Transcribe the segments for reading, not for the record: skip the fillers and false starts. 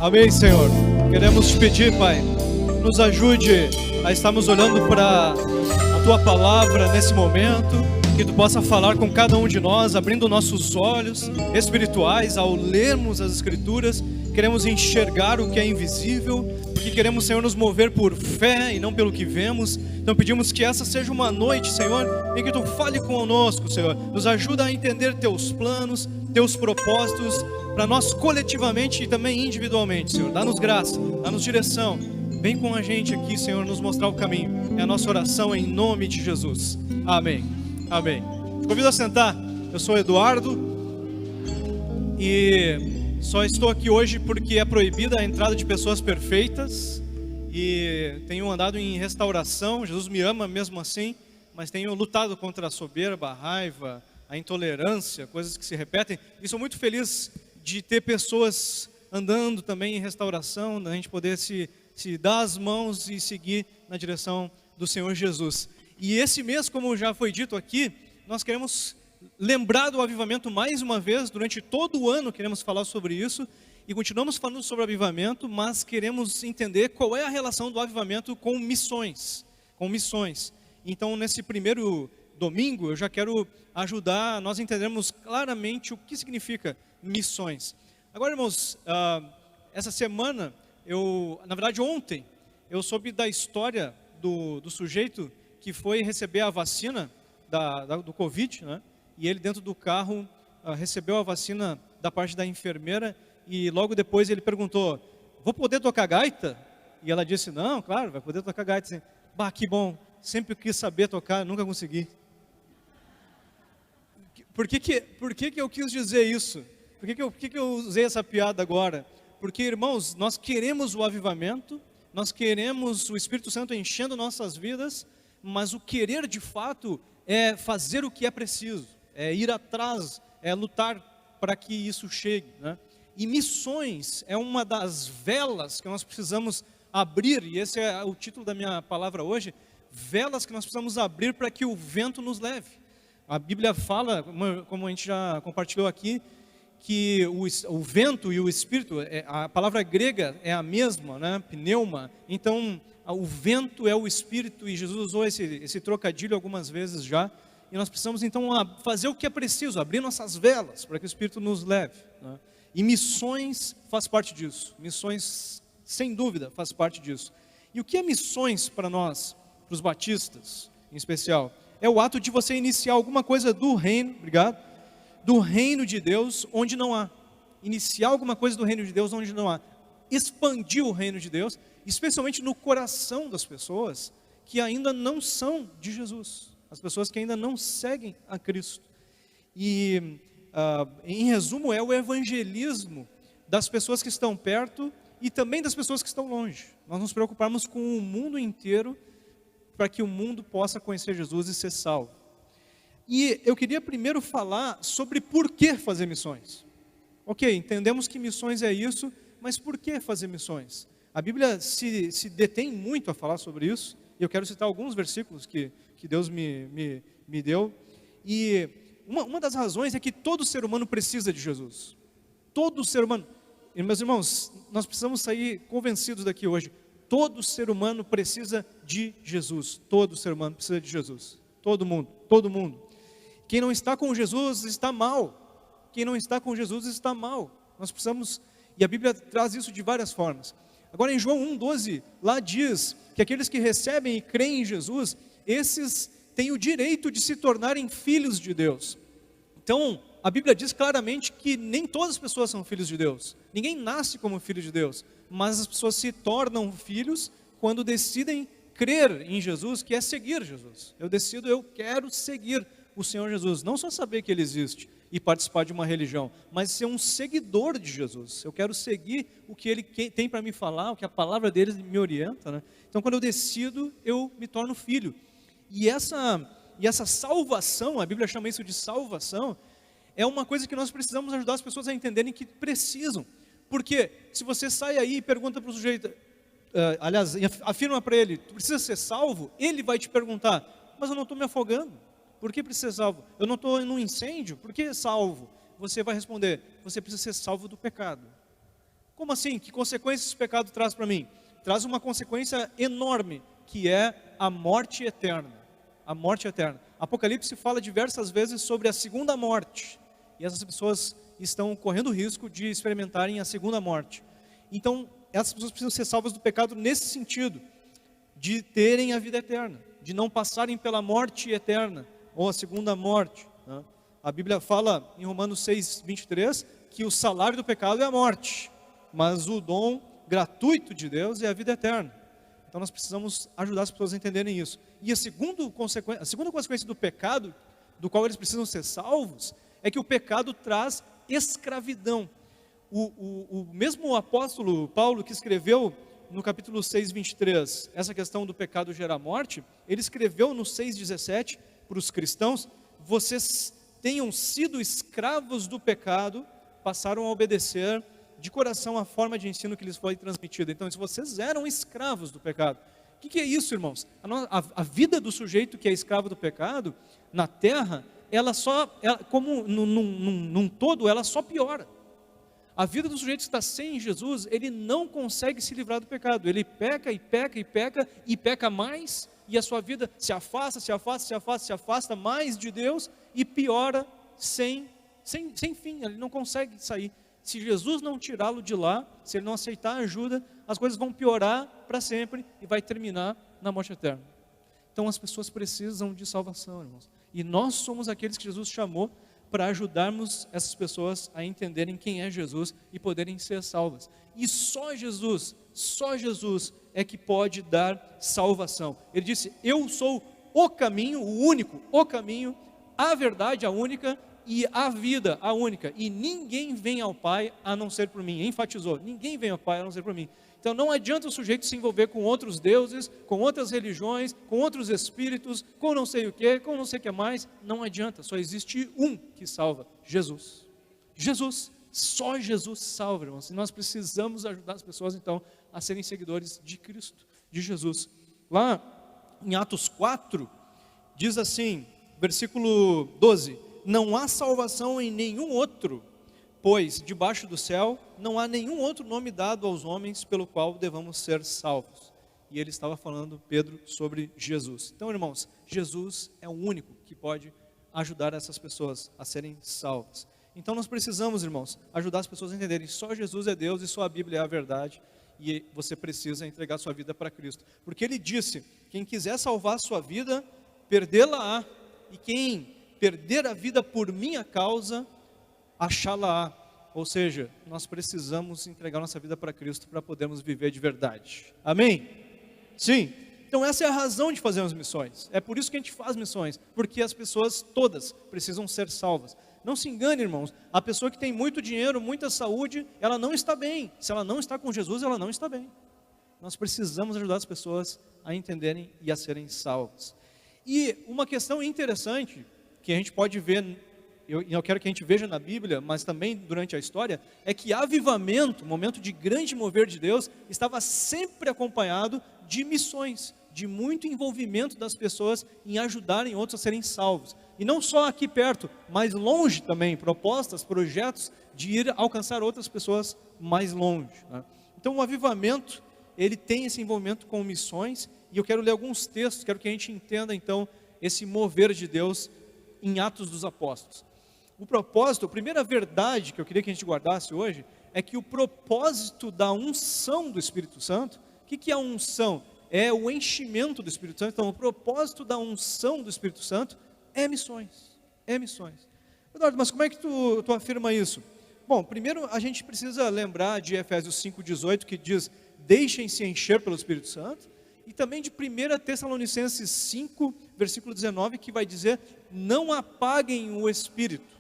Amém, Senhor. Queremos te pedir, Pai, nos ajude a estarmos olhando para a Tua Palavra nesse momento, que Tu possa falar com cada um de nós, abrindo nossos olhos espirituais ao lermos as Escrituras. Queremos enxergar o que é invisível, porque queremos, Senhor, nos mover por fé e não pelo que vemos. Então pedimos que essa seja uma noite, Senhor, em que Tu fale conosco, Senhor. Nos ajuda a entender Teus planos, Teus propósitos, para nós coletivamente e também individualmente, Senhor. Dá-nos graça, dá-nos direção. Vem com a gente aqui, Senhor, nos mostrar o caminho. É a nossa oração em nome de Jesus. Amém. Amém. Te convido a sentar. Eu sou Eduardo e só estou aqui hoje porque é proibida a entrada de pessoas perfeitas e tenho andado em restauração. Jesus me ama mesmo assim, mas tenho lutado contra a soberba, a raiva, a intolerância, coisas que se repetem. E sou muito feliz de ter pessoas andando também em restauração, da gente poder se dar as mãos e seguir na direção do Senhor Jesus. E esse mês, como já foi dito aqui, nós queremos lembrar do avivamento mais uma vez. Durante todo o ano queremos falar sobre isso e continuamos falando sobre avivamento, mas queremos entender qual é a relação do avivamento com missões. Então, nesse primeiro domingo, eu já quero ajudar nós a entendermos claramente o que significa missões. Agora, irmãos, essa semana, na verdade ontem, eu soube da história do sujeito que foi receber a vacina do Covid, né? E ele dentro do carro recebeu a vacina da parte da enfermeira e logo depois ele perguntou: vou poder tocar gaita? E ela disse: não, claro, vai poder tocar gaita. Assim, bah, que bom, sempre quis saber tocar, nunca consegui. Por que eu quis dizer isso? Por que eu usei essa piada agora? Porque, irmãos, nós queremos o avivamento, nós queremos o Espírito Santo enchendo nossas vidas, mas o querer de fato é fazer o que é preciso, é ir atrás, é lutar para que isso chegue, né? E missões é uma das velas que nós precisamos abrir, e esse é o título da minha palavra hoje: velas que nós precisamos abrir para que o vento nos leve. A Bíblia fala, como a gente já compartilhou aqui, que o vento e o Espírito, a palavra grega é a mesma, né? Pneuma. Então, o vento é o Espírito, e Jesus usou esse trocadilho algumas vezes já. E nós precisamos então fazer o que é preciso, abrir nossas velas para que o Espírito nos leve, né? E missões faz parte disso. Missões, sem dúvida, faz parte disso. E o que é missões para nós, para os batistas em especial? É o ato de você iniciar alguma coisa do reino, do reino de Deus onde não há. Iniciar alguma coisa do reino de Deus onde não há. Expandir o reino de Deus, especialmente no coração das pessoas que ainda não são de Jesus. As pessoas que ainda não seguem a Cristo. E, em resumo, é o evangelismo das pessoas que estão perto e também das pessoas que estão longe. Nós nos preocuparmos com o mundo inteiro para que o mundo possa conhecer Jesus e ser salvo. E eu queria primeiro falar sobre por que fazer missões. Ok, entendemos que missões é isso, mas por que fazer missões? A Bíblia se detém muito a falar sobre isso, e eu quero citar alguns versículos que Deus me deu. E uma das razões é que todo ser humano precisa de Jesus. Todo ser humano. E, meus irmãos, nós precisamos sair convencidos daqui hoje. Todo ser humano precisa de Jesus. Todo ser humano precisa de Jesus. Todo mundo, todo mundo. Quem não está com Jesus está mal. Quem não está com Jesus está mal. Nós precisamos, e a Bíblia traz isso de várias formas. Agora em João 1,12, lá diz que aqueles que recebem e creem em Jesus, esses têm o direito de se tornarem filhos de Deus. Então, a Bíblia diz claramente que nem todas as pessoas são filhos de Deus. Ninguém nasce como filho de Deus, mas as pessoas se tornam filhos quando decidem crer em Jesus, que é seguir Jesus. Eu quero seguir o Senhor Jesus, não só saber que Ele existe e participar de uma religião, mas ser um seguidor de Jesus. Eu quero seguir o que Ele tem para me falar, o que a palavra dele me orienta, né? Então, quando eu decido, eu me torno filho. E essa salvação, a Bíblia chama isso de salvação, é uma coisa que nós precisamos ajudar as pessoas a entenderem que precisam. Porque se você sai aí e pergunta para o sujeito, aliás, afirma para ele: tu precisa ser salvo? Ele vai te perguntar: mas eu não estou me afogando, por que precisa ser salvo? Eu não estou em um incêndio, por que salvo? Você vai responder: você precisa ser salvo do pecado. Como assim? Que consequências esse pecado traz para mim? Traz uma consequência enorme, que é a morte eterna. A morte eterna. Apocalipse fala diversas vezes sobre a segunda morte. E essas pessoas estão correndo o risco de experimentarem a segunda morte. Então, essas pessoas precisam ser salvas do pecado nesse sentido, de terem a vida eterna, de não passarem pela morte eterna, ou a segunda morte, né? A Bíblia fala em Romanos 6, 23, que o salário do pecado é a morte, mas o dom gratuito de Deus é a vida eterna. Então nós precisamos ajudar as pessoas a entenderem isso. E a segunda consequência do pecado, do qual eles precisam ser salvos, é que o pecado traz escravidão. O mesmo apóstolo Paulo, que escreveu no capítulo 6, 23, essa questão do pecado gerar morte, ele escreveu no 6,17 para os cristãos: vocês tenham sido escravos do pecado, passaram a obedecer de coração a forma de ensino que lhes foi transmitida. Então, se vocês eram escravos do pecado, o que é isso, irmãos? A vida do sujeito que é escravo do pecado, na terra, como num todo, ela só piora. A vida do sujeito que está sem Jesus, ele não consegue se livrar do pecado. Ele peca e peca e peca e peca mais, e a sua vida se afasta mais de Deus e piora sem fim. Ele não consegue sair. Se Jesus não tirá-lo de lá, se ele não aceitar a ajuda, as coisas vão piorar para sempre e vai terminar na morte eterna. Então as pessoas precisam de salvação, irmãos. E nós somos aqueles que Jesus chamou para ajudarmos essas pessoas a entenderem quem é Jesus e poderem ser salvas. E só Jesus é que pode dar salvação. Ele disse: eu sou o caminho, o único, o caminho, a verdade, a única, e a vida, a única. E ninguém vem ao Pai a não ser por mim. Enfatizou: ninguém vem ao Pai a não ser por mim. Então não adianta o sujeito se envolver com outros deuses, com outras religiões, com outros espíritos, com não sei o que, com não sei o que mais. Não adianta, só existe um que salva: Jesus. Jesus, só Jesus salva, irmãos. E nós precisamos ajudar as pessoas então a serem seguidores de Cristo, de Jesus. Lá em Atos 4, diz assim, versículo 12: não há salvação em nenhum outro, pois debaixo do céu não há nenhum outro nome dado aos homens pelo qual devamos ser salvos. E ele estava falando, Pedro, sobre Jesus. Então, irmãos, Jesus é o único que pode ajudar essas pessoas a serem salvas. Então nós precisamos, irmãos, ajudar as pessoas a entenderem: só Jesus é Deus e só a Bíblia é a verdade. E você precisa entregar sua vida para Cristo. Porque ele disse: quem quiser salvar sua vida, perdê-la-á. E quem perder a vida por minha causa, achá-la-á. Ou seja, nós precisamos entregar nossa vida para Cristo para podermos viver de verdade. Amém? Sim. Então essa é a razão de fazermos missões. É por isso que a gente faz missões, porque as pessoas todas precisam ser salvas. Não se engane, irmãos, a pessoa que tem muito dinheiro, muita saúde, ela não está bem. Se ela não está com Jesus, ela não está bem. Nós precisamos ajudar as pessoas a entenderem e a serem salvas. E uma questão interessante que a gente pode ver, eu quero que a gente veja na Bíblia, mas também durante a história, é que avivamento, momento de grande mover de Deus, estava sempre acompanhado de missões, de muito envolvimento das pessoas em ajudarem outros a serem salvos. E não só aqui perto, mas longe também, propostas, projetos de ir alcançar outras pessoas mais longe, né? Então o avivamento, ele tem esse envolvimento com missões, e eu quero ler alguns textos, quero que a gente entenda então esse mover de Deus em Atos dos Apóstolos. O propósito, a primeira verdade que eu queria que a gente guardasse hoje, é que o propósito da unção do Espírito Santo, o que é a unção? É o enchimento do Espírito Santo. Então o propósito da unção do Espírito Santo é missões, é missões. Eduardo, mas como é que tu afirma isso? Bom, primeiro a gente precisa lembrar de Efésios 5,18, que diz: deixem-se encher pelo Espírito Santo, e também de 1 Tessalonicenses 5, versículo 19, que vai dizer: não apaguem o Espírito.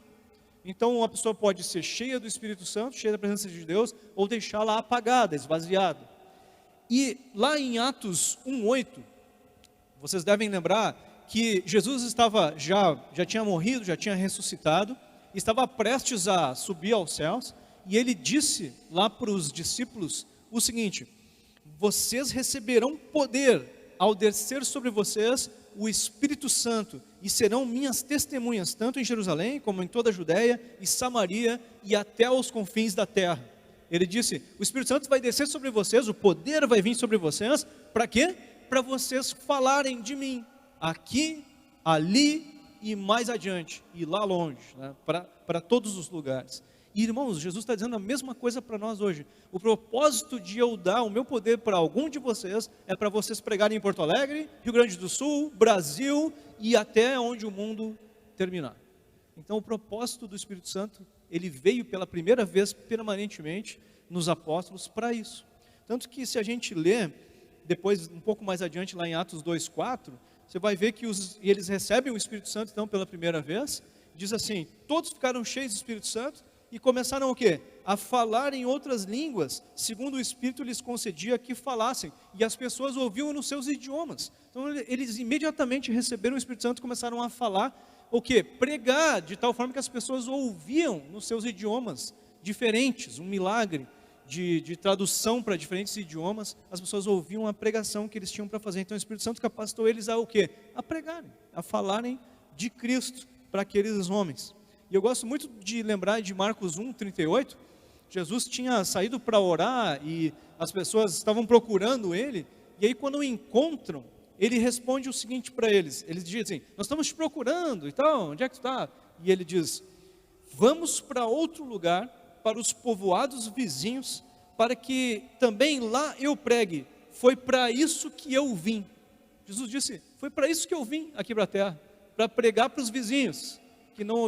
Então uma pessoa pode ser cheia do Espírito Santo, cheia da presença de Deus, ou deixá-la apagada, esvaziada. E lá em Atos 1,8, vocês devem lembrar que Jesus já tinha morrido, já tinha ressuscitado, estava prestes a subir aos céus, e ele disse lá para os discípulos o seguinte: vocês receberão poder ao descer sobre vocês o Espírito Santo, e serão minhas testemunhas, tanto em Jerusalém, como em toda a Judéia e Samaria, e até os confins da terra. Ele disse, o Espírito Santo vai descer sobre vocês, o poder vai vir sobre vocês, para quê? Para vocês falarem de mim, aqui, ali e mais adiante, e lá longe, né? Para todos os lugares. E irmãos, Jesus está dizendo a mesma coisa para nós hoje. O propósito de eu dar o meu poder para algum de vocês é para vocês pregarem em Porto Alegre, Rio Grande do Sul, Brasil e até onde o mundo terminar. Então o propósito do Espírito Santo, ele veio pela primeira vez permanentemente nos apóstolos para isso. Tanto que se a gente lê, depois um pouco mais adiante lá em Atos 2:4, você vai ver que eles recebem o Espírito Santo então pela primeira vez, diz assim, todos ficaram cheios do Espírito Santo, e começaram o quê? A falar em outras línguas, segundo o Espírito lhes concedia que falassem, e as pessoas ouviam nos seus idiomas. Então eles imediatamente receberam o Espírito Santo e começaram a falar, o quê? Pregar, de tal forma que as pessoas ouviam nos seus idiomas diferentes, um milagre de tradução para diferentes idiomas, as pessoas ouviam a pregação que eles tinham para fazer. Então o Espírito Santo capacitou eles a o quê? A pregarem, a falarem de Cristo para aqueles homens. E eu gosto muito de lembrar de Marcos 1:38, Jesus tinha saído para orar e as pessoas estavam procurando ele, e aí quando o encontram, ele responde o seguinte para eles, eles dizem, nós estamos te procurando e tal, onde é que tu está? E ele diz, vamos para outro lugar, para os povoados vizinhos, para que também lá eu pregue, foi para isso que eu vim. Jesus disse, foi para isso que eu vim aqui para a terra, para pregar para os vizinhos, que não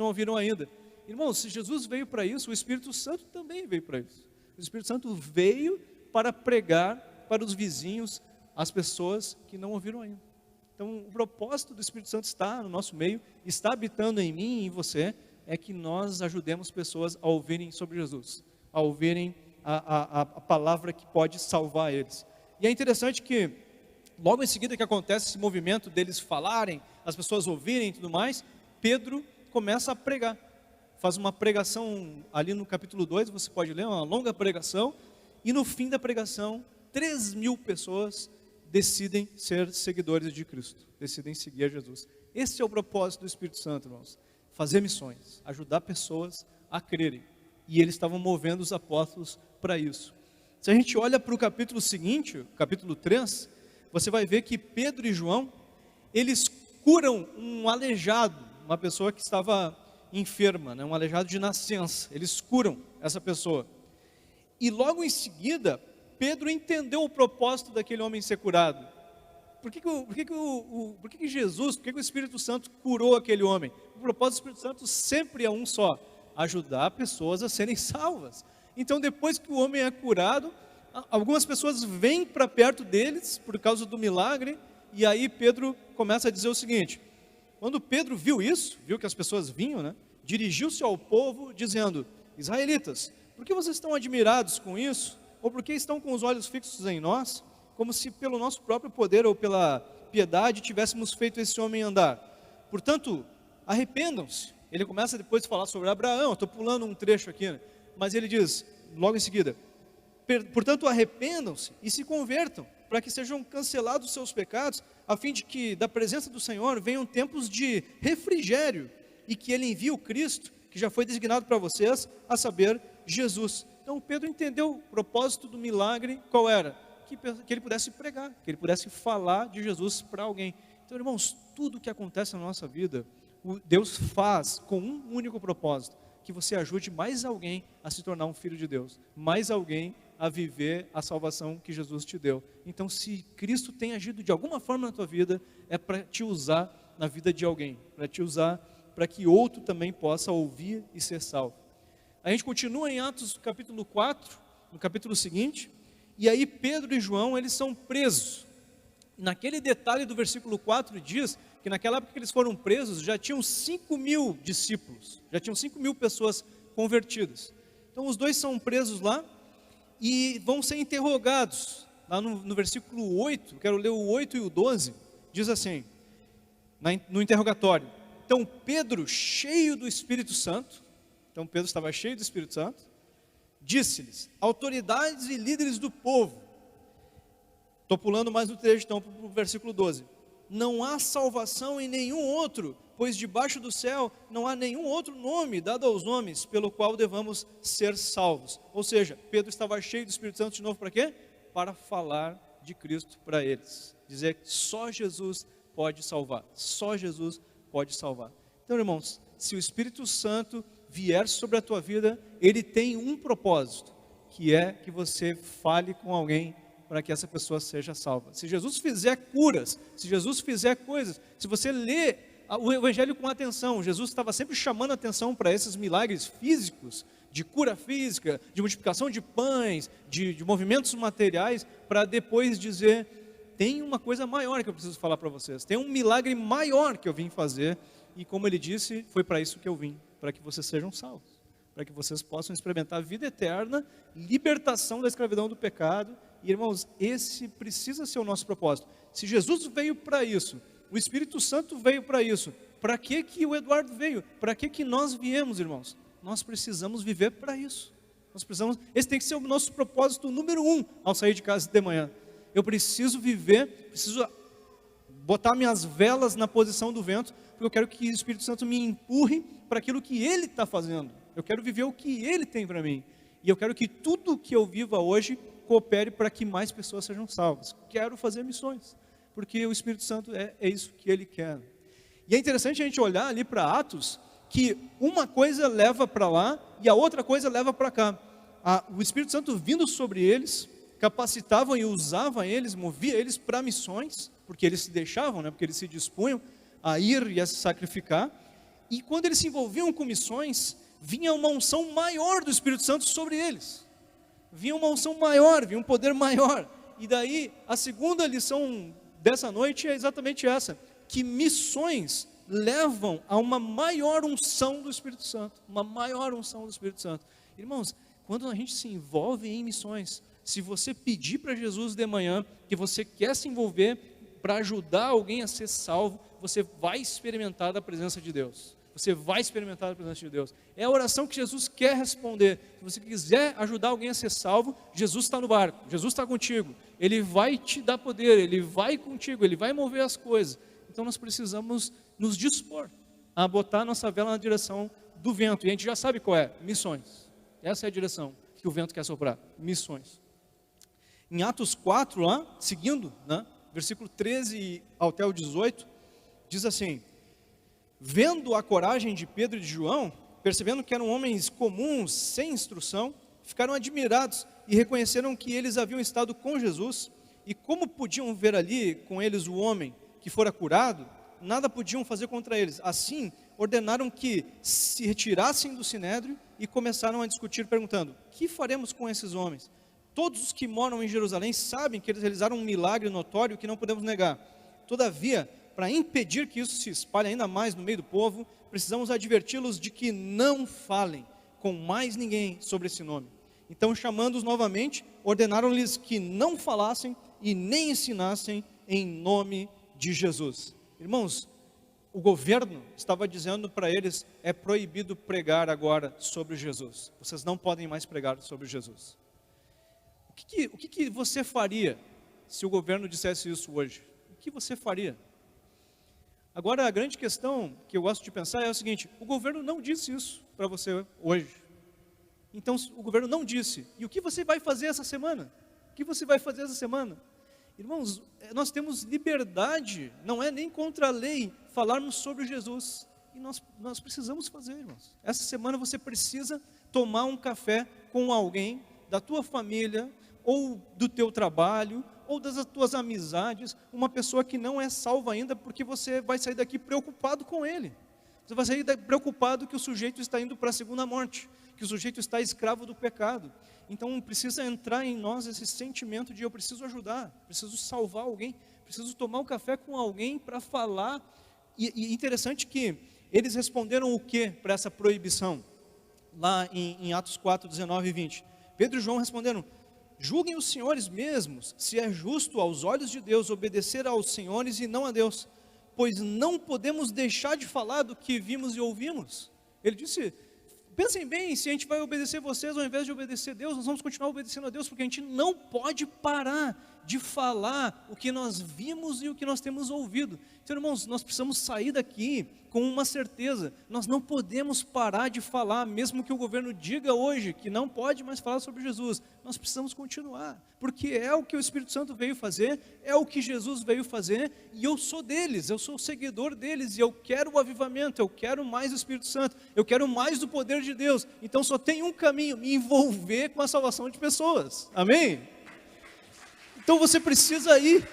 ouviram ainda. Irmãos, se Jesus veio para isso, o Espírito Santo também veio para isso. O Espírito Santo veio para pregar para os vizinhos, as pessoas que não ouviram ainda. Então, o propósito do Espírito Santo está no nosso meio, está habitando em mim e em você, é que nós ajudemos pessoas a ouvirem sobre Jesus, a ouvirem a palavra que pode salvar eles. E é interessante que, logo em seguida que acontece esse movimento deles falarem, as pessoas ouvirem e tudo mais, Pedro começa a pregar, faz uma pregação ali no capítulo 2, você pode ler, uma longa pregação, e no fim da pregação, 3.000 pessoas decidem ser seguidores de Cristo, decidem seguir a Jesus. Esse é o propósito do Espírito Santo, irmãos, fazer missões, ajudar pessoas a crerem, e eles estavam movendo os apóstolos para isso. Se a gente olha para o capítulo seguinte, capítulo 3, você vai ver que Pedro e João, eles curam um aleijado, uma pessoa que estava enferma, né? Um aleijado de nascença, eles curam essa pessoa, e logo em seguida, Pedro entendeu o propósito daquele homem ser curado. Por que Jesus, por que o Espírito Santo curou aquele homem? O propósito do Espírito Santo sempre é um só, ajudar pessoas a serem salvas. Então depois que o homem é curado, algumas pessoas vêm para perto deles, por causa do milagre, e aí Pedro começa a dizer o seguinte, quando Pedro viu isso, viu que as pessoas vinham, né, dirigiu-se ao povo dizendo, israelitas, por que vocês estão admirados com isso? Ou por que estão com os olhos fixos em nós? Como se pelo nosso próprio poder ou pela piedade tivéssemos feito esse homem andar. Portanto, arrependam-se. Ele começa depois a falar sobre Abraão, estou pulando um trecho aqui, né? Mas ele diz, logo em seguida, portanto arrependam-se e se convertam, para que sejam cancelados os seus pecados, a fim de que da presença do Senhor venham tempos de refrigério, e que Ele envie o Cristo, que já foi designado para vocês, a saber, Jesus. Então Pedro entendeu o propósito do milagre, qual era? Que ele pudesse pregar, que ele pudesse falar de Jesus para alguém. Então, irmãos, tudo que acontece na nossa vida, Deus faz com um único propósito, que você ajude mais alguém a se tornar um filho de Deus, mais alguém a viver a salvação que Jesus te deu. Então, se Cristo tem agido de alguma forma na tua vida, é para te usar na vida de alguém, para te usar para que outro também possa ouvir e ser salvo. A gente continua em Atos capítulo 4, no capítulo seguinte, e aí Pedro e João, eles são presos. Naquele detalhe do versículo 4 diz que naquela época que eles foram presos, já tinham 5.000 discípulos, já tinham 5.000 pessoas convertidas. Então os dois são presos lá e vão ser interrogados. Lá no versículo 8, quero ler o 8 e o 12, diz assim, no interrogatório. Então Pedro, cheio do Espírito Santo, então Pedro estava cheio do Espírito Santo, disse-lhes, autoridades e líderes do povo, estou pulando mais um trecho então para o versículo 12, não há salvação em nenhum outro, pois debaixo do céu não há nenhum outro nome dado aos homens pelo qual devamos ser salvos. Ou seja, Pedro estava cheio do Espírito Santo de novo para quê? Para falar de Cristo para eles. Dizer que só Jesus pode salvar. Só Jesus pode salvar. Então, irmãos, se o Espírito Santo vier sobre a tua vida, ele tem um propósito, que é que você fale com alguém para que essa pessoa seja salva. Se Jesus fizer curas, se Jesus fizer coisas, se você lê o Evangelho com atenção, Jesus estava sempre chamando atenção para esses milagres físicos, de cura física, de multiplicação de pães, de movimentos materiais, para depois dizer, tem uma coisa maior que eu preciso falar para vocês, tem um milagre maior que eu vim fazer, e como ele disse, foi para isso que eu vim, para que vocês sejam salvos, para que vocês possam experimentar a vida eterna, libertação da escravidão do pecado. E irmãos, esse precisa ser o nosso propósito. Se Jesus veio para isso, o Espírito Santo veio para isso, para que o Eduardo veio? Para que nós viemos, irmãos? Nós precisamos viver para isso. Esse tem que ser o nosso propósito número 1 ao sair de casa de manhã. Eu preciso viver, preciso botar minhas velas na posição do vento, porque eu quero que o Espírito Santo me empurre para aquilo que Ele está fazendo. Eu quero viver o que Ele tem para mim. E eu quero que tudo que eu viva hoje coopere para que mais pessoas sejam salvas. Quero fazer missões, porque o Espírito Santo é isso que Ele quer. E é interessante a gente olhar ali para Atos, que uma coisa leva para lá e a outra coisa leva para cá. O Espírito Santo vindo sobre eles, capacitavam e usavam eles, movia eles para missões, porque eles se deixavam, porque eles se dispunham a ir e a se sacrificar. E quando eles se envolviam com missões, vinha uma unção maior do Espírito Santo sobre eles. Vinha uma unção maior, vinha um poder maior. E daí, a segunda lição dessa noite é exatamente essa, que missões levam a uma maior unção do Espírito Santo, uma maior unção do Espírito Santo. Irmãos, quando a gente se envolve em missões, se você pedir para Jesus de manhã que você quer se envolver para ajudar alguém a ser salvo, você vai experimentar a presença de Deus. Você vai experimentar a presença de Deus. É a oração que Jesus quer responder. Se você quiser ajudar alguém a ser salvo, Jesus está no barco, Jesus está contigo. Ele vai te dar poder, Ele vai contigo, Ele vai mover as coisas. Então nós precisamos nos dispor a botar nossa vela na direção do vento. E a gente já sabe qual é: missões. Essa é a direção que o vento quer soprar, missões. Em Atos 4, lá, seguindo, versículo 13 até o 18, diz assim: vendo a coragem de Pedro e de João, percebendo que eram homens comuns, sem instrução, ficaram admirados e reconheceram que eles haviam estado com Jesus, e como podiam ver ali com eles o homem que fora curado, nada podiam fazer contra eles. Assim, ordenaram que se retirassem do sinédrio e começaram a discutir, perguntando: que faremos com esses homens? Todos os que moram em Jerusalém sabem que eles realizaram um milagre notório que não podemos negar. Todavia, para impedir que isso se espalhe ainda mais no meio do povo, precisamos adverti-los de que não falem com mais ninguém sobre esse nome. Então, chamando-os novamente, ordenaram-lhes que não falassem e nem ensinassem em nome de Jesus. Irmãos, o governo estava dizendo para eles: é proibido pregar agora sobre Jesus. Vocês não podem mais pregar sobre Jesus. O que você faria se o governo dissesse isso hoje? O que você faria? Agora, a grande questão que eu gosto de pensar é o seguinte: o governo não disse isso para você hoje. Então, o governo não disse. E o que você vai fazer essa semana? O que você vai fazer essa semana? Irmãos, nós temos liberdade, não é nem contra a lei, falarmos sobre Jesus. E nós precisamos fazer, irmãos. Essa semana você precisa tomar um café com alguém da tua família, ou do teu trabalho, ou das tuas amizades, uma pessoa que não é salva ainda, porque você vai sair daqui preocupado com ele. Você vai sair preocupado que o sujeito está indo para a segunda morte, que o sujeito está escravo do pecado. Então precisa entrar em nós esse sentimento de: eu preciso ajudar, preciso salvar alguém, preciso tomar um café com alguém para falar. E interessante que eles responderam o que para essa proibição? Lá em Atos 4, 19 e 20. Pedro e João responderam: julguem os senhores mesmos, se é justo aos olhos de Deus obedecer aos senhores e não a Deus, pois não podemos deixar de falar do que vimos e ouvimos. Ele disse: pensem bem, se a gente vai obedecer vocês ao invés de obedecer a Deus, nós vamos continuar obedecendo a Deus, porque a gente não pode parar de falar o que nós vimos e o que nós temos ouvido. Então, irmãos, nós precisamos sair daqui com uma certeza: nós não podemos parar de falar, mesmo que o governo diga hoje que não pode mais falar sobre Jesus. Nós precisamos continuar, porque é o que o Espírito Santo veio fazer, é o que Jesus veio fazer, e eu sou deles, eu sou seguidor deles, e eu quero o avivamento, eu quero mais o Espírito Santo, eu quero mais do poder de Deus. Então só tem um caminho: me envolver com a salvação de pessoas. Amém? Então você precisa ir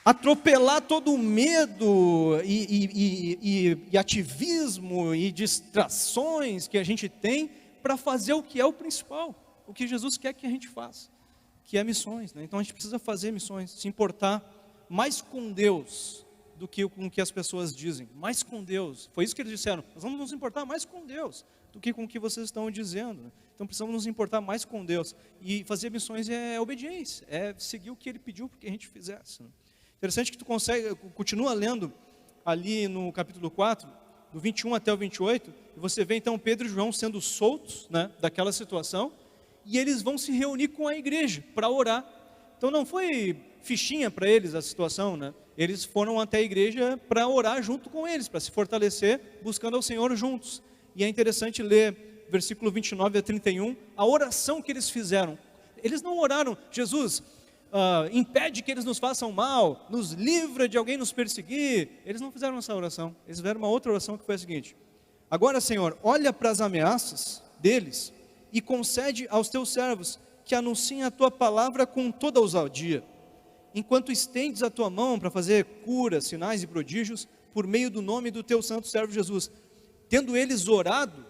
atropelar todo o medo e ativismo e distrações que a gente tem para fazer o que é o principal, o que Jesus quer que a gente faça, que é missões, né? Então a gente precisa fazer missões, se importar mais com Deus do que com o que as pessoas dizem, mais com Deus. Foi isso que eles disseram: nós vamos nos importar mais com Deus do que com o que vocês estão dizendo, né? Então precisamos nos importar mais com Deus, e fazer missões é obediência, é seguir o que Ele pediu para que a gente fizesse, né? Interessante que tu continua lendo ali no capítulo 4, do 21 até o 28, e você vê então Pedro e João sendo soltos, né, daquela situação, e eles vão se reunir com a igreja para orar. Então não foi fichinha para eles a situação, né? Eles foram até a igreja para orar junto com eles, para se fortalecer, buscando ao Senhor juntos. E é interessante ler versículo 29 a 31, a oração que eles fizeram. Eles não oraram: Jesus, impede que eles nos façam mal, nos livra de alguém nos perseguir. Eles não fizeram essa oração. Eles fizeram uma outra oração que foi a seguinte: agora, Senhor, olha para as ameaças deles e concede aos teus servos que anunciem a tua palavra com toda ousadia, enquanto estendes a tua mão para fazer curas, sinais e prodígios por meio do nome do teu santo servo Jesus. Tendo eles orado,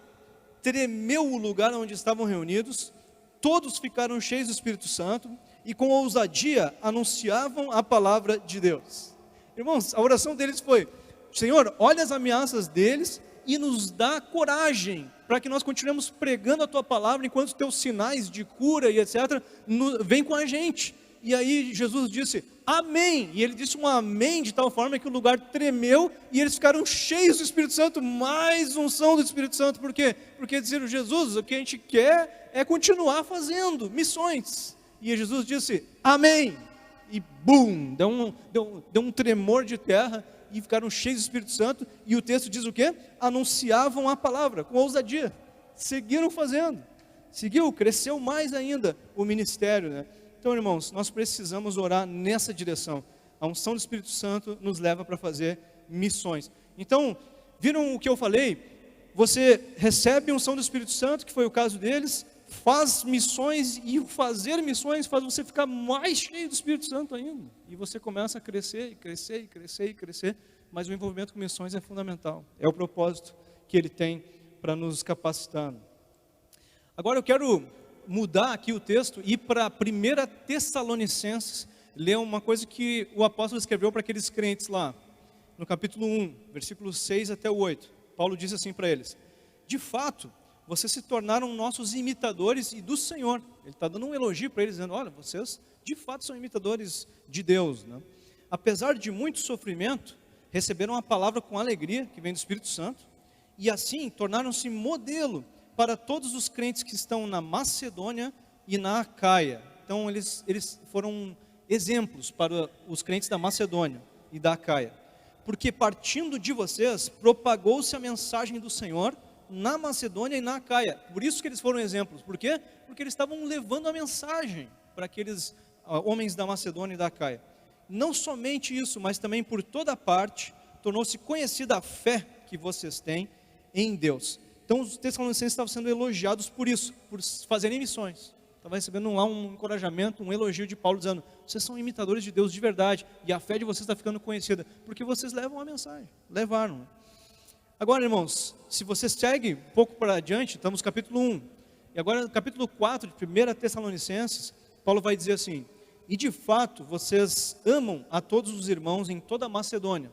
tremeu o lugar onde estavam reunidos, todos ficaram cheios do Espírito Santo e com ousadia anunciavam a palavra de Deus. Irmãos, a oração deles foi: Senhor, olha as ameaças deles e nos dá coragem para que nós continuemos pregando a tua palavra, enquanto os teus sinais de cura e etc. vêm com a gente. E aí Jesus disse amém, e ele disse um amém de tal forma que o lugar tremeu e eles ficaram cheios do Espírito Santo, mais unção do Espírito Santo. Por quê? Porque disseram: Jesus, o que a gente quer é continuar fazendo missões. E Jesus disse amém, e bum, deu um tremor de terra, e ficaram cheios do Espírito Santo. E o texto diz o quê? Anunciavam a palavra com ousadia, seguiram fazendo, cresceu mais ainda o ministério, né? Então, irmãos, nós precisamos orar nessa direção. A unção do Espírito Santo nos leva para fazer missões. Então, viram o que eu falei? Você recebe a unção do Espírito Santo, que foi o caso deles, faz missões, e o fazer missões faz você ficar mais cheio do Espírito Santo ainda. E você começa a crescer, e crescer, e crescer, e crescer. Mas o envolvimento com missões é fundamental. É o propósito que Ele tem para nos capacitar. Agora eu quero mudar aqui o texto e ir para 1 Tessalonicenses, ler uma coisa que o apóstolo escreveu para aqueles crentes lá, no capítulo 1, versículos 6 até o 8. Paulo diz assim para eles: de fato, vocês se tornaram nossos imitadores e do Senhor. Ele está dando um elogio para eles, dizendo: olha, vocês de fato são imitadores de Deus, né? Apesar de muito sofrimento, receberam a palavra com alegria, que vem do Espírito Santo, e assim tornaram-se modelo para todos os crentes que estão na Macedônia e na Acaia. Então eles foram exemplos para os crentes da Macedônia e da Acaia, porque partindo de vocês, propagou-se a mensagem do Senhor na Macedônia e na Acaia. Por isso que eles foram exemplos. Por quê? Porque eles estavam levando a mensagem para aqueles homens da Macedônia e da Acaia. Não somente isso, mas também por toda parte, tornou-se conhecida a fé que vocês têm em Deus. Então os tessalonicenses estavam sendo elogiados por isso, por fazerem missões. Estava recebendo lá um encorajamento, um elogio de Paulo, dizendo: vocês são imitadores de Deus de verdade, e a fé de vocês está ficando conhecida, porque vocês levam a mensagem, levaram. Agora, irmãos, se você segue um pouco para adiante, estamos no capítulo 1, e agora no capítulo 4 de 1 Tessalonicenses, Paulo vai dizer assim: e de fato vocês amam a todos os irmãos em toda a Macedônia.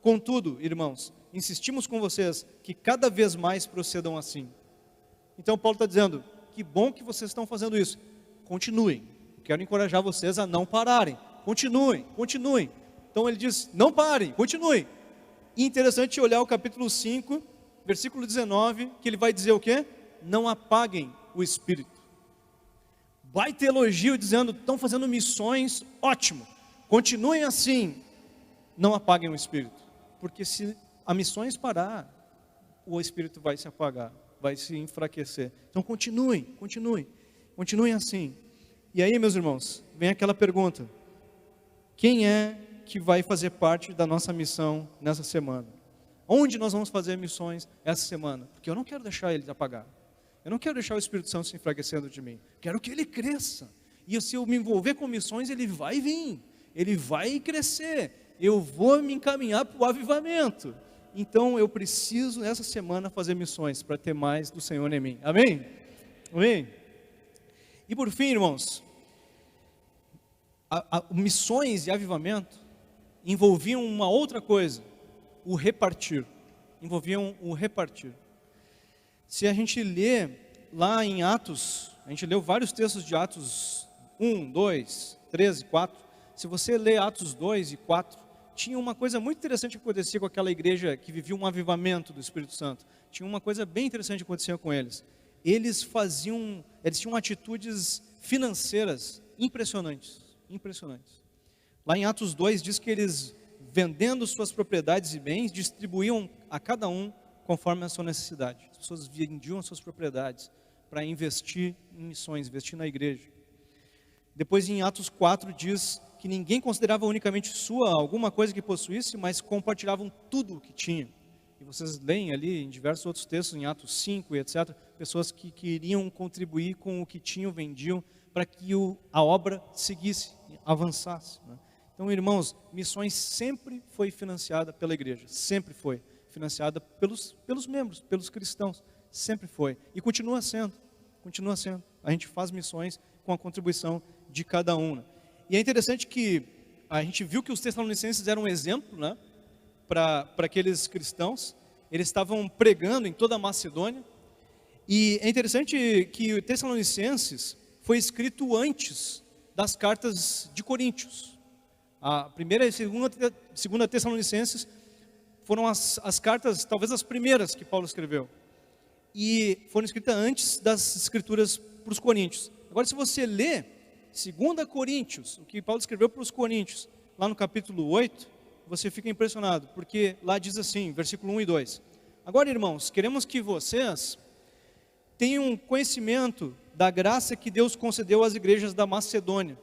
Contudo, irmãos, insistimos com vocês que cada vez mais procedam assim. Então Paulo está dizendo: que bom que vocês estão fazendo isso, continuem. Quero encorajar vocês a não pararem, continuem. Então ele diz: não parem, continuem. E interessante olhar o capítulo 5, versículo 19, que ele vai dizer o quê? Não apaguem o espírito. baita elogio dizendo, estão fazendo missões, ótimo, continuem assim, não apaguem o espírito, porque se a missões parar, o espírito vai se apagar, vai se enfraquecer. Então continuem assim. E aí, meus irmãos, vem aquela pergunta: quem é que vai fazer parte da nossa missão nessa semana? Onde nós vamos fazer missões essa semana? Porque eu não quero deixar ele apagar. Eu não quero deixar o Espírito Santo se enfraquecendo de mim. Quero que ele cresça. E se eu me envolver com missões, ele vai vir. Ele vai crescer. Eu vou me encaminhar para o avivamento. Então eu preciso nessa semana fazer missões para ter mais do Senhor em mim. Amém? Amém? E por fim, irmãos, missões e avivamento envolviam uma outra coisa, o repartir. Envolviam o repartir. Se a gente lê lá em Atos, a gente leu vários textos de Atos 1, 2, 13, 4. Se você lê Atos 2 e 4, tinha uma coisa muito interessante que acontecia com aquela igreja que vivia um avivamento do Espírito Santo. Tinha uma coisa bem interessante que acontecia com eles. Eles tinham atitudes financeiras impressionantes. Lá em Atos 2 diz que eles, vendendo suas propriedades e bens, distribuíam a cada um conforme a sua necessidade. As pessoas vendiam suas propriedades para investir em missões, investir na igreja. Depois em Atos 4 diz que ninguém considerava unicamente sua alguma coisa que possuísse, mas compartilhavam tudo o que tinha. E vocês leem ali em diversos outros textos, em Atos 5 e etc., pessoas que queriam contribuir com o que tinham, vendiam, para que a obra seguisse, avançasse, né? Então, irmãos, missões sempre foi financiada pela igreja, sempre foi financiada pelos membros, pelos cristãos, sempre foi, e continua sendo. A gente faz missões com a contribuição de cada um, né? E é interessante que a gente viu que os Tessalonicenses eram um exemplo, né, para aqueles cristãos. Eles estavam pregando em toda a Macedônia, e é interessante que o Tessalonicenses foi escrito antes das cartas de Coríntios. A primeira e segunda Tessalonicenses foram as cartas, talvez as primeiras que Paulo escreveu, e foram escritas antes das escrituras para os coríntios. Agora, se você lê 2 Coríntios, o que Paulo escreveu para os coríntios, lá no capítulo 8, você fica impressionado, porque lá diz assim, versículo 1 e 2: agora, irmãos, queremos que vocês tenham conhecimento da graça que Deus concedeu às igrejas da Macedônia.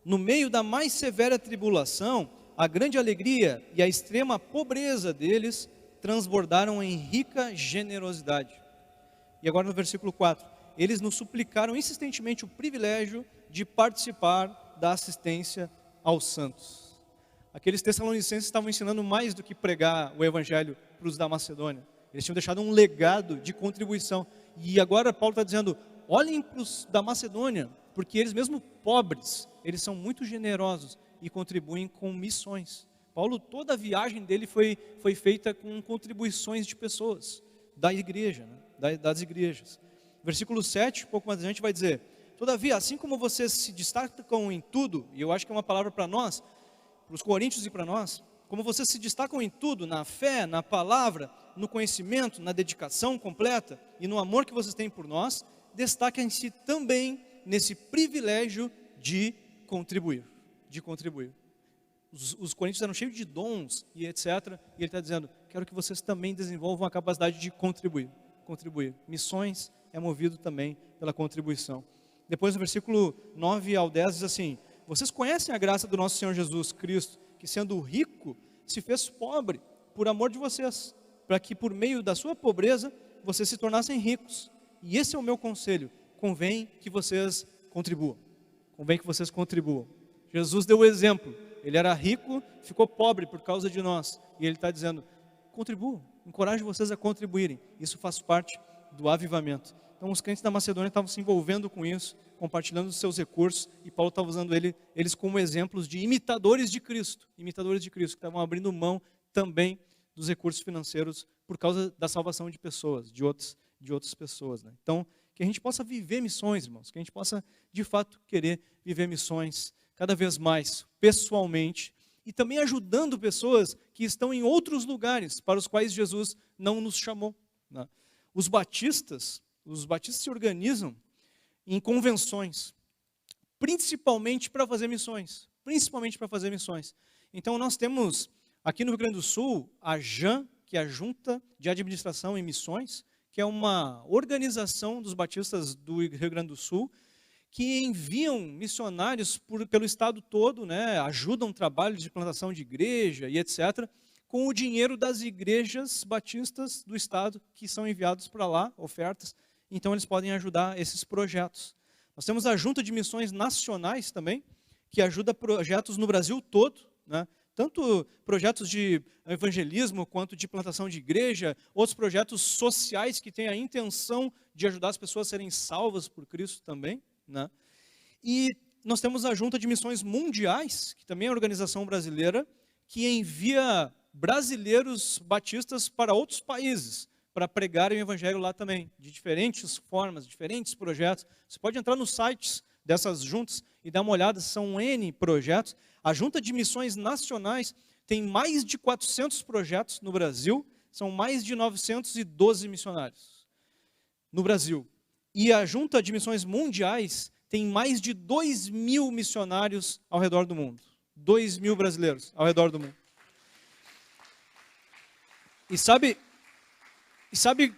No meio da mais severa tribulação, a grande alegria e a extrema pobreza deles transbordaram em rica generosidade. E agora no versículo 4, eles nos suplicaram insistentemente o privilégio de participar da assistência aos santos. Aqueles tessalonicenses estavam ensinando mais do que pregar o evangelho para os da Macedônia. Eles tinham deixado um legado de contribuição. E agora Paulo está dizendo, olhem para os da Macedônia, porque eles mesmo pobres, eles são muito generosos e contribuem com missões. Paulo, toda a viagem dele foi feita com contribuições de pessoas, da igreja, né? das igrejas. Versículo 7, um pouco mais adiante, vai dizer: todavia, assim como vocês se destacam em tudo, e eu acho que é uma palavra para nós, para os coríntios e para nós, como vocês se destacam em tudo, na fé, na palavra, no conhecimento, na dedicação completa e no amor que vocês têm por nós, destaquem-se também nesse privilégio de contribuir. Os coríntios eram cheios de dons e etc. E ele está dizendo, quero que vocês também desenvolvam a capacidade de contribuir. Missões é movido também pela contribuição. Depois no versículo 9 ao 10 diz assim: vocês conhecem a graça do nosso Senhor Jesus Cristo, que sendo rico, se fez pobre por amor de vocês, para que por meio da sua pobreza, vocês se tornassem ricos. E esse é o meu conselho, convém que vocês contribuam. Jesus deu o exemplo, ele era rico, ficou pobre por causa de nós, e ele está dizendo, contribuam, encorajo vocês a contribuírem, isso faz parte do avivamento. Então os crentes da Macedônia estavam se envolvendo com isso, compartilhando os seus recursos, e Paulo estava usando eles como exemplos de imitadores de Cristo, que estavam abrindo mão também dos recursos financeiros por causa da salvação de pessoas, de outras pessoas, né? Então, que a gente possa viver missões, irmãos, que a gente possa de fato querer viver missões cada vez mais pessoalmente, e também ajudando pessoas que estão em outros lugares para os quais Jesus não nos chamou, né? Os batistas se organizam em convenções, principalmente para fazer missões. Então nós temos aqui no Rio Grande do Sul a JAM, que é a Junta de Administração e Missões, que é uma organização dos batistas do Rio Grande do Sul, que enviam missionários pelo estado todo, né, ajudam trabalhos de plantação de igreja e etc., com o dinheiro das igrejas batistas do estado, que são enviados para lá, ofertas, então eles podem ajudar esses projetos. Nós temos a Junta de Missões Nacionais também, que ajuda projetos no Brasil todo, né, tanto projetos de evangelismo quanto de plantação de igreja, outros projetos sociais que têm a intenção de ajudar as pessoas a serem salvas por Cristo também, né? E nós temos a Junta de Missões Mundiais, que também é uma organização brasileira, que envia brasileiros batistas para outros países, para pregarem o evangelho lá também, de diferentes formas, diferentes projetos. Você pode entrar nos sites dessas juntas e dar uma olhada, são N projetos. A Junta de Missões Nacionais tem mais de 400 projetos no Brasil, são mais de 912 missionários no Brasil. E a Junta de Missões Mundiais tem mais de 2.000 missionários ao redor do mundo. 2.000 brasileiros ao redor do mundo. E sabe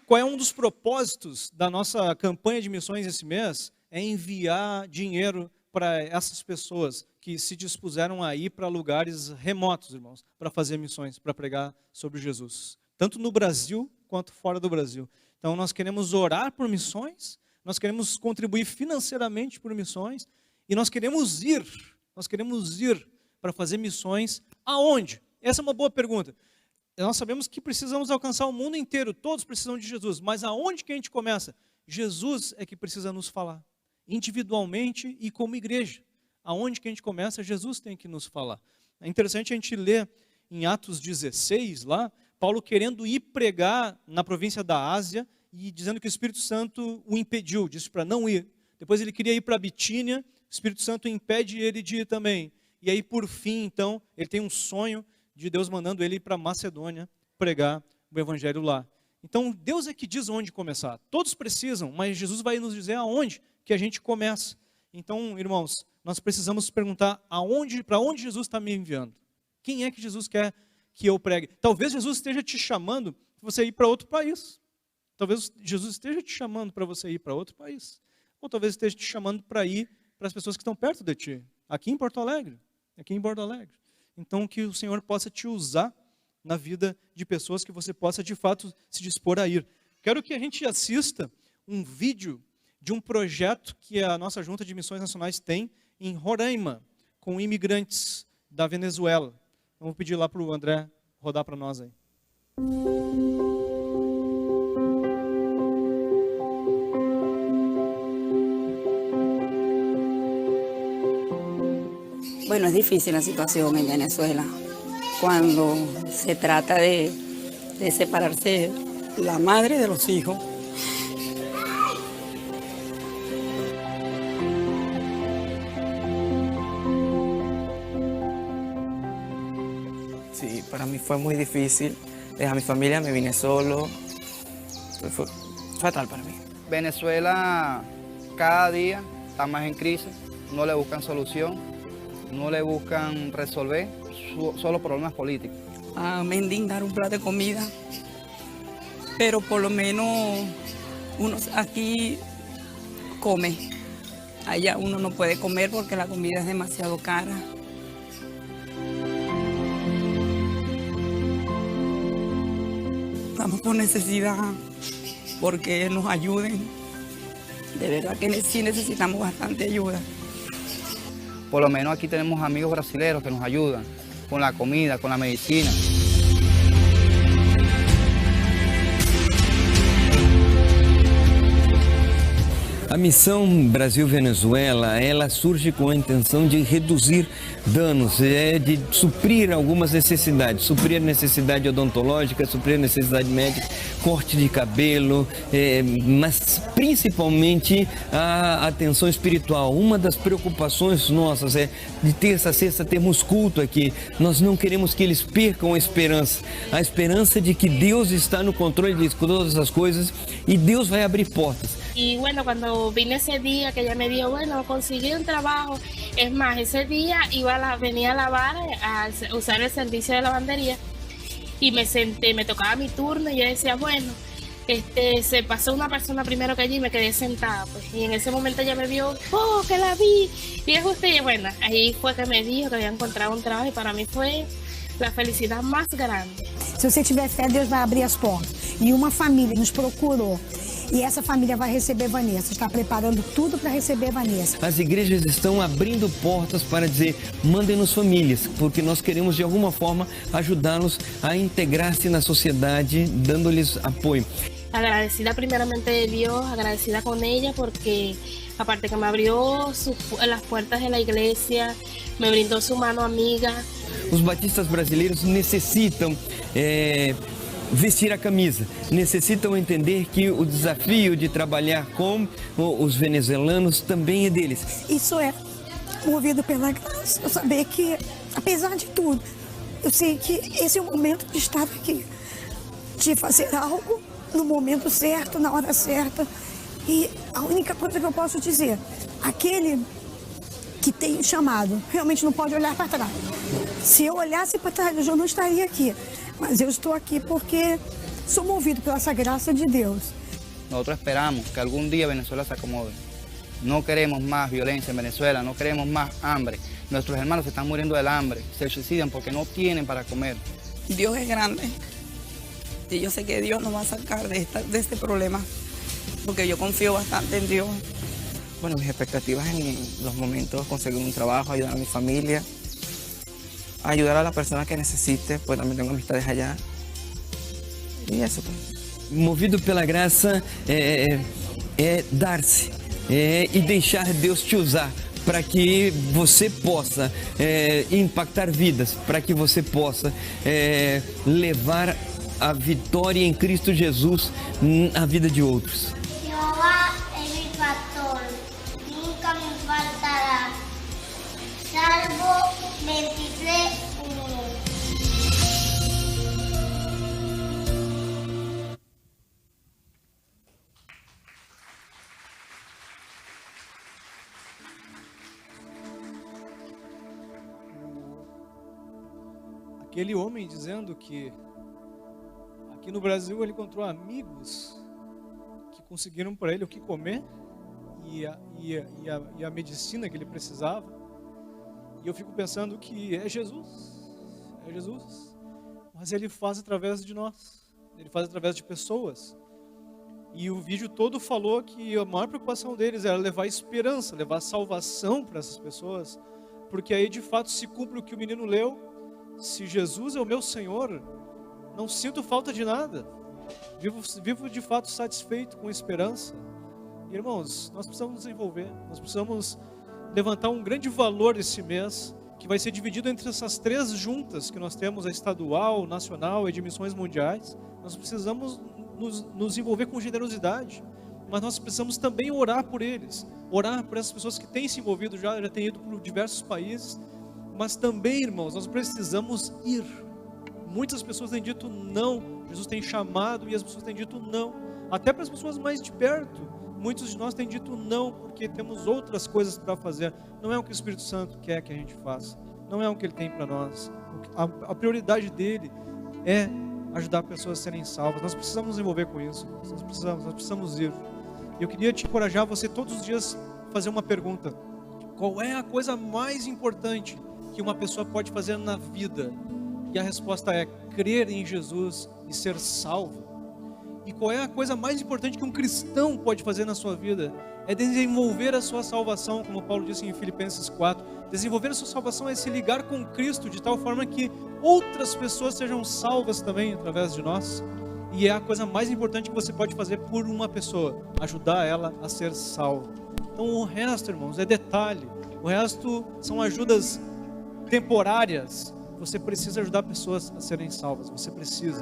qual é um dos propósitos da nossa campanha de missões esse mês? É enviar dinheiro para essas pessoas que se dispuseram a ir para lugares remotos, irmãos, para fazer missões, para pregar sobre Jesus. Tanto no Brasil quanto fora do Brasil. Então nós queremos orar por missões, nós queremos contribuir financeiramente por missões, e nós queremos ir para fazer missões aonde? Essa é uma boa pergunta. Nós sabemos que precisamos alcançar o mundo inteiro, todos precisam de Jesus, mas aonde que a gente começa? Jesus é que precisa nos falar, individualmente e como igreja. Aonde que a gente começa, Jesus tem que nos falar. É interessante a gente ler em Atos 16, lá, Paulo querendo ir pregar na província da Ásia e dizendo que o Espírito Santo o impediu, disse para não ir. Depois ele queria ir para Bitínia, o Espírito Santo impede ele de ir também. E aí, por fim, então, ele tem um sonho de Deus mandando ele ir para Macedônia pregar o evangelho lá. Então, Deus é que diz onde começar. Todos precisam, mas Jesus vai nos dizer aonde que a gente começa. Então, irmãos, nós precisamos perguntar para onde Jesus está me enviando. Quem é que Jesus quer que eu pregue? Talvez Jesus esteja te chamando para você ir para outro país. Talvez Jesus esteja te chamando para você ir para outro país. Ou talvez esteja te chamando para ir para as pessoas que estão perto de ti. Aqui em Porto Alegre. Então, que o Senhor possa te usar na vida de pessoas que você possa, de fato, se dispor a ir. Quero que a gente assista um vídeo de um projeto que a nossa Junta de Missões Nacionais tem em Roraima, com imigrantes da Venezuela. Então, vou pedir lá para o André rodar para nós aí. Bueno, es difícil la situación en Venezuela cuando se trata de separarse la madre de los hijos. Sí, para mí fue muy difícil. Dejé a mi familia, me vine solo. Fue fatal para mí. Venezuela cada día está más en crisis, no le buscan solución, no le buscan resolver, solo problemas políticos. A Mendín dar un plato de comida, pero por lo menos uno aquí come. Allá uno no puede comer porque la comida es demasiado cara. Estamos por necesidad, porque nos ayuden. De verdad que sí necesitamos bastante ayuda. Por lo menos aquí tenemos amigos brasileños que nos ayudan con la comida, con la medicina. A missão Brasil-Venezuela, ela surge com a intenção de reduzir danos, de suprir algumas necessidades, suprir a necessidade odontológica, suprir a necessidade médica, corte de cabelo, mas principalmente a atenção espiritual. Uma das preocupações nossas é de terça a sexta termos culto aqui. Nós não queremos que eles percam a esperança de que Deus está no controle de todas as coisas e Deus vai abrir portas. Y bueno, cuando vine ese día que ella me dijo, bueno, conseguí un trabajo. Es más, ese día venía a lavar, a usar el servicio de lavandería. Y me senté, me tocaba mi turno y yo decía, bueno, se pasó una persona primero que allí y me quedé sentada, pues. Y en ese momento ella me vio, oh, que la vi. Y es usted, y bueno, ahí fue que me dijo que había encontrado un trabajo y para mí fue la felicidad más grande. Se você tiver fé, Deus vai abrir as portas. E uma família nos procurou. E essa família vai receber Vanessa, está preparando tudo para receber Vanessa. As igrejas estão abrindo portas para dizer, mandem-nos famílias, porque nós queremos de alguma forma ajudá-los a integrar-se na sociedade, dando-lhes apoio. Agradecida primeramente de Dios, agradecida con ella porque aparte que me abrió las puertas de la iglesia, me brindó su mano amiga. Os batistas brasileiros necessitam vestir a camisa, necessitam entender que o desafio de trabalhar com os venezuelanos também é deles. Isso é movido pela graça, eu saber que, apesar de tudo, eu sei que esse é o momento de estar aqui, de fazer algo no momento certo, na hora certa. E a única coisa que eu posso dizer, aquele que tem chamado, realmente não pode olhar para trás. Se eu olhasse para trás, eu já não estaria aqui. Mas eu estou aqui porque sou movido por essa graça de Deus. Nosotros esperamos que algún día Venezuela se acomode. No queremos más violencia en Venezuela, no queremos más hambre. Nuestros hermanos se están muriendo del hambre, se suicidan porque no tienen para comer. Dios es grande y yo sé que Dios nos va a sacar de este problema porque yo confío bastante en Dios. Bueno, mis expectativas en los momentos, conseguir un trabajo, ayudar a mi familia, ayudar a la persona que necesite, pues también tengo amistades allá. E isso. Movido pela graça é dar-se, e deixar Deus te usar para que você possa impactar vidas, para que você possa levar a vitória em Cristo Jesus na vida de outros. Jehová es mi pastor, nunca me faltará. Salmo 23:1. Aquele homem dizendo que aqui no Brasil ele encontrou amigos que conseguiram para ele o que comer e a medicina que ele precisava. E eu fico pensando que é Jesus, mas ele faz através de nós, ele faz através de pessoas. E o vídeo todo falou que a maior preocupação deles era levar esperança, levar salvação para essas pessoas, porque aí de fato se cumpre o que o menino leu. Se Jesus é o meu Senhor, não sinto falta de nada. Vivo de fato satisfeito, com esperança. Irmãos, nós precisamos nos envolver. Nós precisamos levantar um grande valor esse mês, que vai ser dividido entre essas 3 juntas que nós temos, a estadual, nacional e de missões mundiais. Nós precisamos nos envolver com generosidade, mas nós precisamos também orar por eles. Orar por essas pessoas que têm se envolvido já têm ido por diversos países. Mas também, irmãos, nós precisamos ir. Muitas pessoas têm dito não. Jesus tem chamado e as pessoas têm dito não. Até para as pessoas mais de perto. Muitos de nós têm dito não porque temos outras coisas para fazer. Não é o que o Espírito Santo quer que a gente faça. Não é o que Ele tem para nós. A prioridade dele é ajudar pessoas a serem salvas. Nós precisamos nos envolver com isso. Nós precisamos ir. E eu queria te encorajar, você todos os dias fazer uma pergunta. Qual é a coisa mais importante que uma pessoa pode fazer na vida? E a resposta é crer em Jesus e ser salvo. E qual é a coisa mais importante que um cristão pode fazer na sua vida? É desenvolver a sua salvação, como Paulo disse em Filipenses 4. Desenvolver a sua salvação é se ligar com Cristo de tal forma que outras pessoas sejam salvas também através de nós. E é a coisa mais importante que você pode fazer por uma pessoa, ajudar ela a ser salva. Então o resto, irmãos, é detalhe. O resto são ajudas temporárias. Você precisa ajudar pessoas a serem salvas.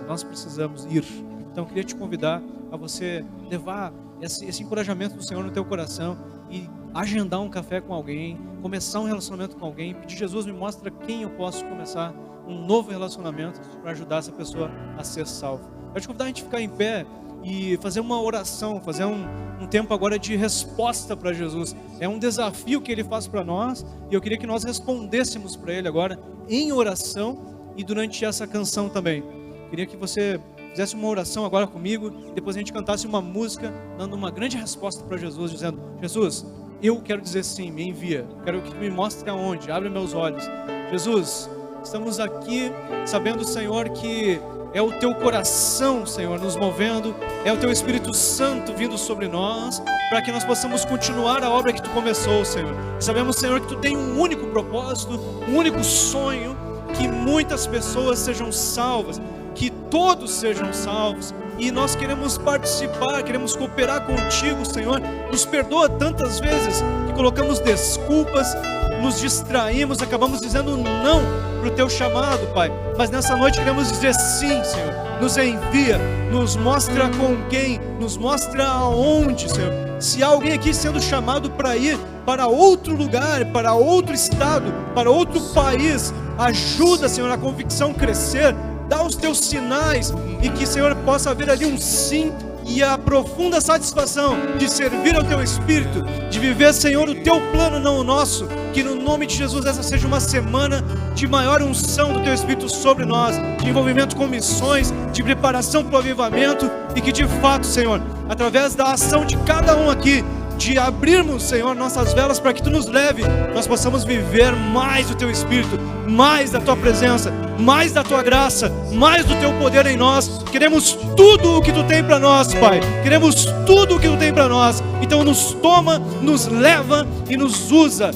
Nós precisamos ir. Então eu queria te convidar a você levar esse encorajamento do Senhor no teu coração e agendar um café com alguém, começar um relacionamento com alguém, pedir: Jesus, me mostra quem eu posso começar um novo relacionamento para ajudar essa pessoa a ser salva. Eu te convidar a gente ficar em pé e fazer uma oração, fazer um tempo agora de resposta para Jesus. É um desafio que Ele faz para nós, e eu queria que nós respondêssemos para Ele agora em oração e durante essa canção também. Queria que você fizesse uma oração agora comigo, e depois a gente cantasse uma música, dando uma grande resposta para Jesus, dizendo: Jesus, eu quero dizer sim, me envia, quero que me mostre aonde, abre meus olhos. Jesus, estamos aqui sabendo, Senhor, que é o Teu coração, Senhor, nos movendo, é o Teu Espírito Santo vindo sobre nós, para que nós possamos continuar a obra que Tu começou, Senhor. E sabemos, Senhor, que Tu tem um único propósito, um único sonho, que muitas pessoas sejam salvas, que todos sejam salvos, e nós queremos participar, queremos cooperar contigo, Senhor. Nos perdoa tantas vezes que colocamos desculpas, nos distraímos, acabamos dizendo não para o Teu chamado, Pai. Mas nessa noite queremos dizer sim, Senhor. Nos envia, nos mostra com quem, nos mostra aonde, Senhor. Se há alguém aqui sendo chamado para ir para outro lugar, para outro estado, para outro país, ajuda, Senhor, a convicção crescer. Dá os Teus sinais, e que, Senhor, possa haver ali um sim e a profunda satisfação de servir ao Teu Espírito, de viver, Senhor, o Teu plano, não o nosso. Que no nome de Jesus essa seja uma semana de maior unção do Teu Espírito sobre nós, de envolvimento com missões, de preparação para o avivamento, e que de fato, Senhor, através da ação de cada um aqui, de abrirmos, Senhor, nossas velas para que Tu nos leve, nós possamos viver mais do Teu Espírito, mais da Tua presença, mais da Tua graça, mais do Teu poder em nós. Queremos tudo o que Tu tem para nós, Pai. Queremos tudo o que Tu tem para nós. Então nos toma, nos leva e nos usa.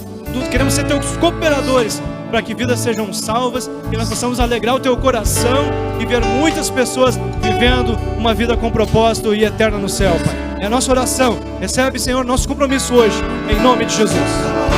Queremos ser Teus cooperadores, para que vidas sejam salvas, e nós possamos alegrar o Teu coração e ver muitas pessoas vivendo uma vida com propósito e eterna no céu, Pai. É a nossa oração. Recebe, Senhor, nosso compromisso hoje, em nome de Jesus.